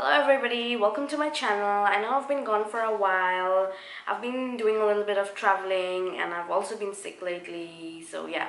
Hello everybody, welcome to my channel. I know I've been gone for a while. I've been doing a little bit of traveling and I've also been sick lately, so yeah.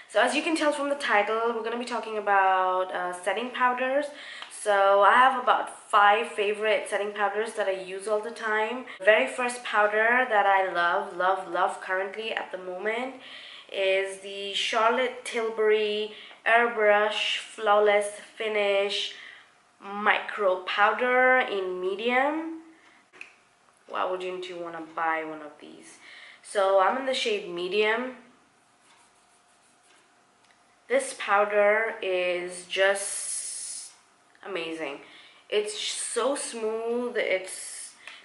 So as you can tell from the title, we're going to be talking about setting powders. So I have about 5 favorite setting powders that I use all the time. The very first powder that I love currently at the moment is the Charlotte Tilbury Airbrush Flawless Finish Micro Powder in medium. Why wouldn't you want to buy one of these? So I'm in the shade medium. This powder is just amazing. It's so smooth. It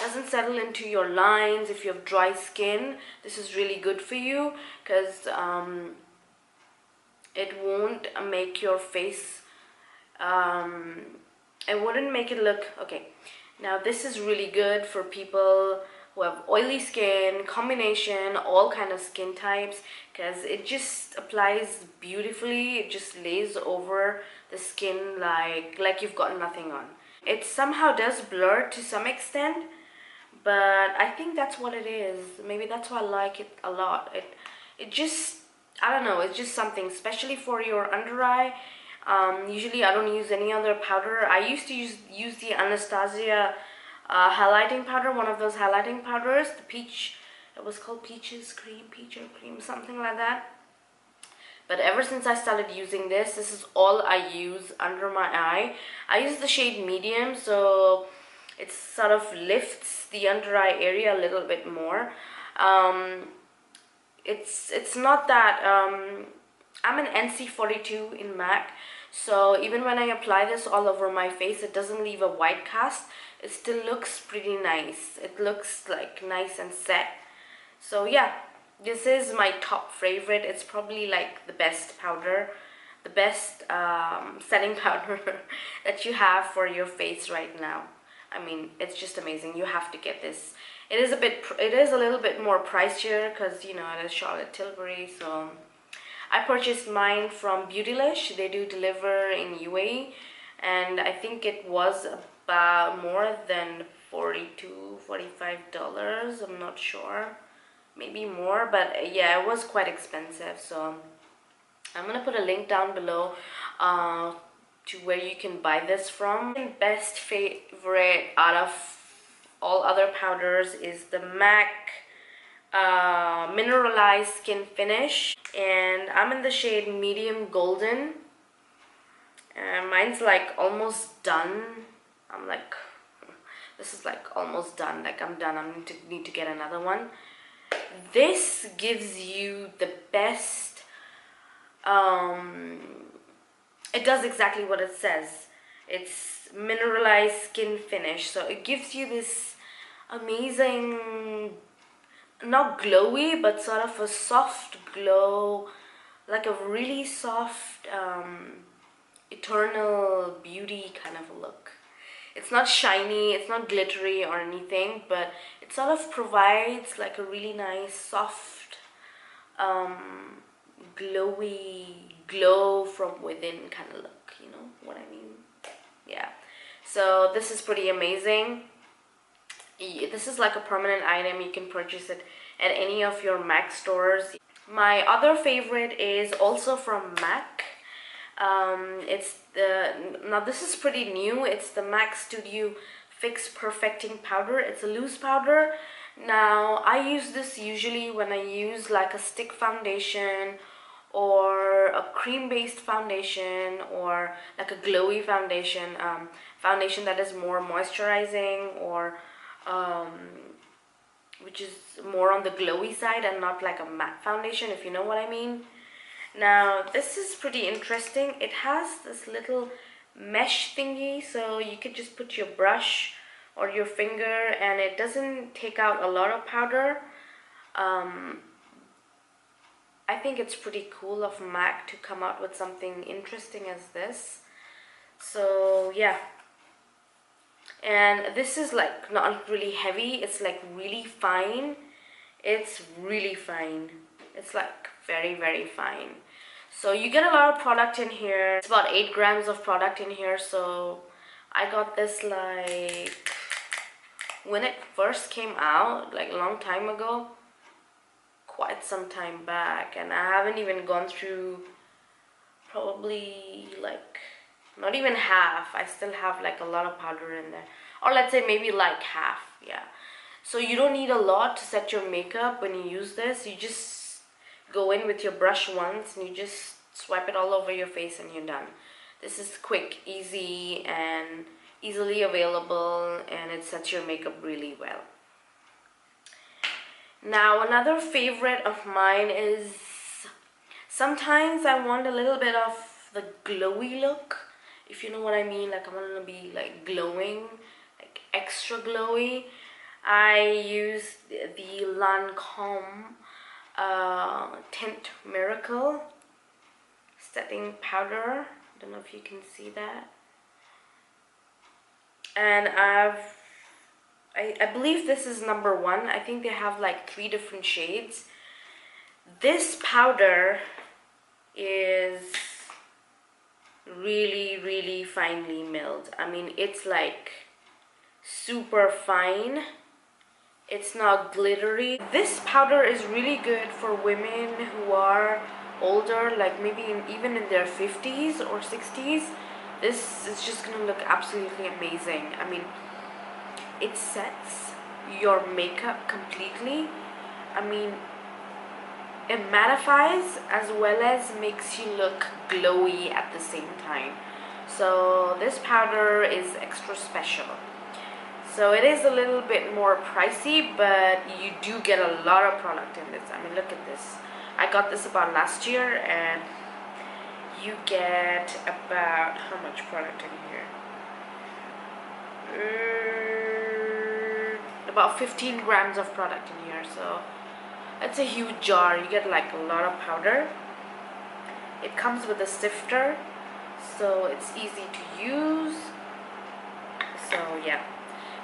doesn't settle into your lines. If you have dry skin, this is really good for you because it won't make your face it wouldn't make it look okay. Now this is really good for people who have oily skin, combination, all kind of skin types, because it just applies beautifully. It just lays over the skin like you've got nothing on. It somehow does blur to some extent, but I think that's what it is. Maybe that's why I like it a lot. It just, I don't know, it's just something, especially for your under eye. Usually I don't use any other powder. I used to use the Anastasia highlighting powder, one of those highlighting powders, the peach, it was called peach or cream, something like that. But ever since I started using this is all I use under my eye. I use the shade medium, so it sort of lifts the under eye area a little bit more. It's not that I'm an NC42 in MAC, so even when I apply this all over my face, it doesn't leave a white cast. It still looks pretty nice. It looks like nice and set. So yeah, this is my top favorite. It's probably like the best powder, the best setting powder that you have for your face right now. I mean, it's just amazing. You have to get this. It is a little bit more pricier because, you know, it is Charlotte Tilbury, so I purchased mine from Beautylish. They do deliver in UAE, and I think it was about more than $45. I'm not sure, maybe more, but yeah, it was quite expensive. So I'm gonna put a link down below to where you can buy this from. My best favorite out of all other powders is the MAC mineralize skin finish, and I'm in the shade medium golden, and mine's like almost done. I'm like, this is like almost done, like I'm done. I need to get another one. This gives you the best, it does exactly what it says. It's mineralized skin finish, so it gives you this amazing, not glowy, but sort of a soft glow, like a really soft eternal beauty kind of a look. It's not shiny, it's not glittery or anything, but it sort of provides like a really nice soft glowy glow from within kind of look, you know what I mean? Yeah, so this is pretty amazing. This is like a permanent item. You can purchase it at any of your MAC stores. My other favorite is also from MAC. Now this is pretty new. It's the MAC Studio Fix Perfecting Powder. It's a loose powder. Now I use this usually when I use like a stick foundation or a cream-based foundation or like a glowy foundation, foundation that is more moisturizing or which is more on the glowy side and not like a matte foundation, if you know what I mean. Now this is pretty interesting. It has this little mesh thingy, so you could just put your brush or your finger and it doesn't take out a lot of powder. I think it's pretty cool of MAC to come out with something interesting as this. So yeah, and this is like not really heavy, it's like really fine. It's really fine. It's like very fine. So you get a lot of product in here. It's about 8 grams of product in here, so I got this like when it first came out, like a long time ago, quite some time back, and I haven't even gone through probably like not even half. I still have like a lot of powder in there, or let's say maybe like half. Yeah, so you don't need a lot to set your makeup when you use this. You just go in with your brush once and you just swipe it all over your face and you're done. This is quick, easy, and easily available, and it sets your makeup really well. Now another favorite of mine is sometimes I want a little bit of the glowy look, if you know what I mean. Like I want to be like glowing, like extra glowy. I use the Lancome Tint Miracle setting powder. I don't know if you can see that. And I believe this is number 1. I think they have like 3 different shades. This powder is really finely milled. I mean, it's like super fine. It's not glittery. This powder is really good for women who are older, like maybe even in their 50s or 60s. This is just gonna look absolutely amazing. I mean, it sets your makeup completely. I mean, it mattifies as well as makes you look glowy at the same time. So this powder is extra special. So it is a little bit more pricey, but you do get a lot of product in this. I mean, look at this. I got this about last year, and you get about, how much product in here? About 15 grams of product in here. So it's a huge jar. You get like a lot of powder. It comes with a sifter, so it's easy to use. So yeah,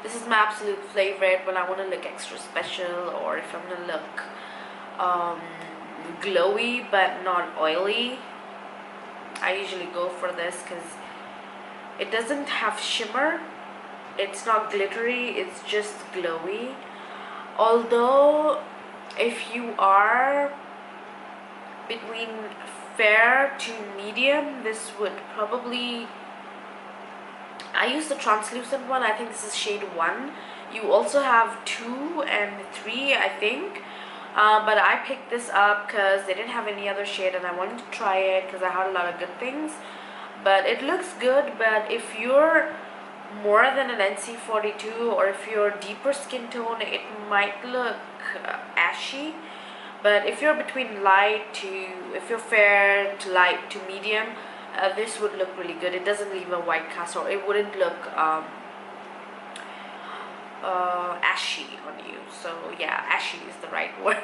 this is my absolute favorite when I want to look extra special, or if I'm gonna look glowy but not oily. I usually go for this because it doesn't have shimmer, it's not glittery, it's just glowy. Although if you are between fair to medium, this would probably, I use the translucent one. I think this is shade 1. You also have 2 and 3, I think. But I picked this up because they didn't have any other shade, and I wanted to try it because I heard a lot of good things. But it looks good. But if you're more than an NC42, or if you're deeper skin tone, it might look ashy. But if you're between light to, if you're fair to light to medium, this would look really good. It doesn't leave a white cast, or it wouldn't look ashy on you. So yeah, ashy is the right word.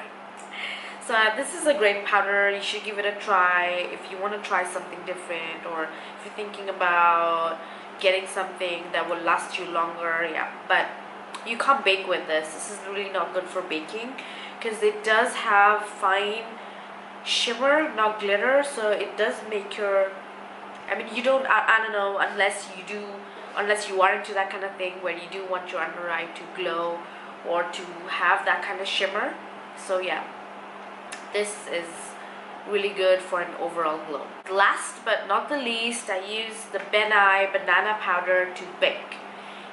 So this is a great powder. You should give it a try if you want to try something different, or if you're thinking about getting something that will last you longer. Yeah, but you can't bake with this. This is really not good for baking because it does have fine shimmer, not glitter. So it does make your, I mean, you don't, I don't know, unless you are into that kind of thing where you do want your under eye to glow or to have that kind of shimmer. So yeah, this is really good for an overall glow. Last but not the least, I use the Ben Nye banana powder to bake.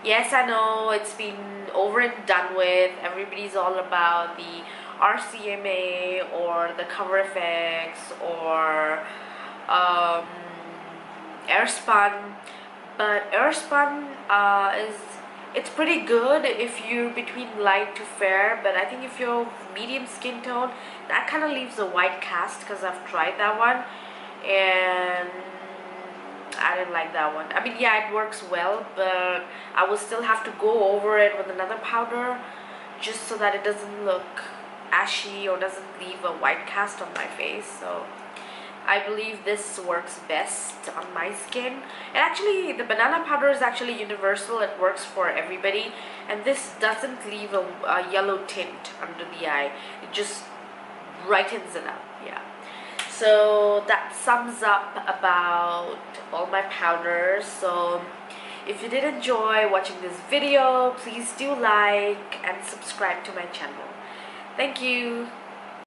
Yes, I know it's been over and done with. Everybody's all about the RCMA or the Cover FX or Airspun. But Airspun it's pretty good if you're between light to fair, but I think if you're medium skin tone, that kind of leaves a white cast, because I've tried that one and I didn't like that one. I mean, yeah, it works well, but I will still have to go over it with another powder just so that it doesn't look ashy or doesn't leave a white cast on my face. So I believe this works best on my skin. And actually, the banana powder is actually universal. It works for everybody. And this doesn't leave a yellow tint under the eye. It just brightens it up. Yeah. So that sums up about all my powders. So If you did enjoy watching this video, please do like and subscribe to my channel. Thank you.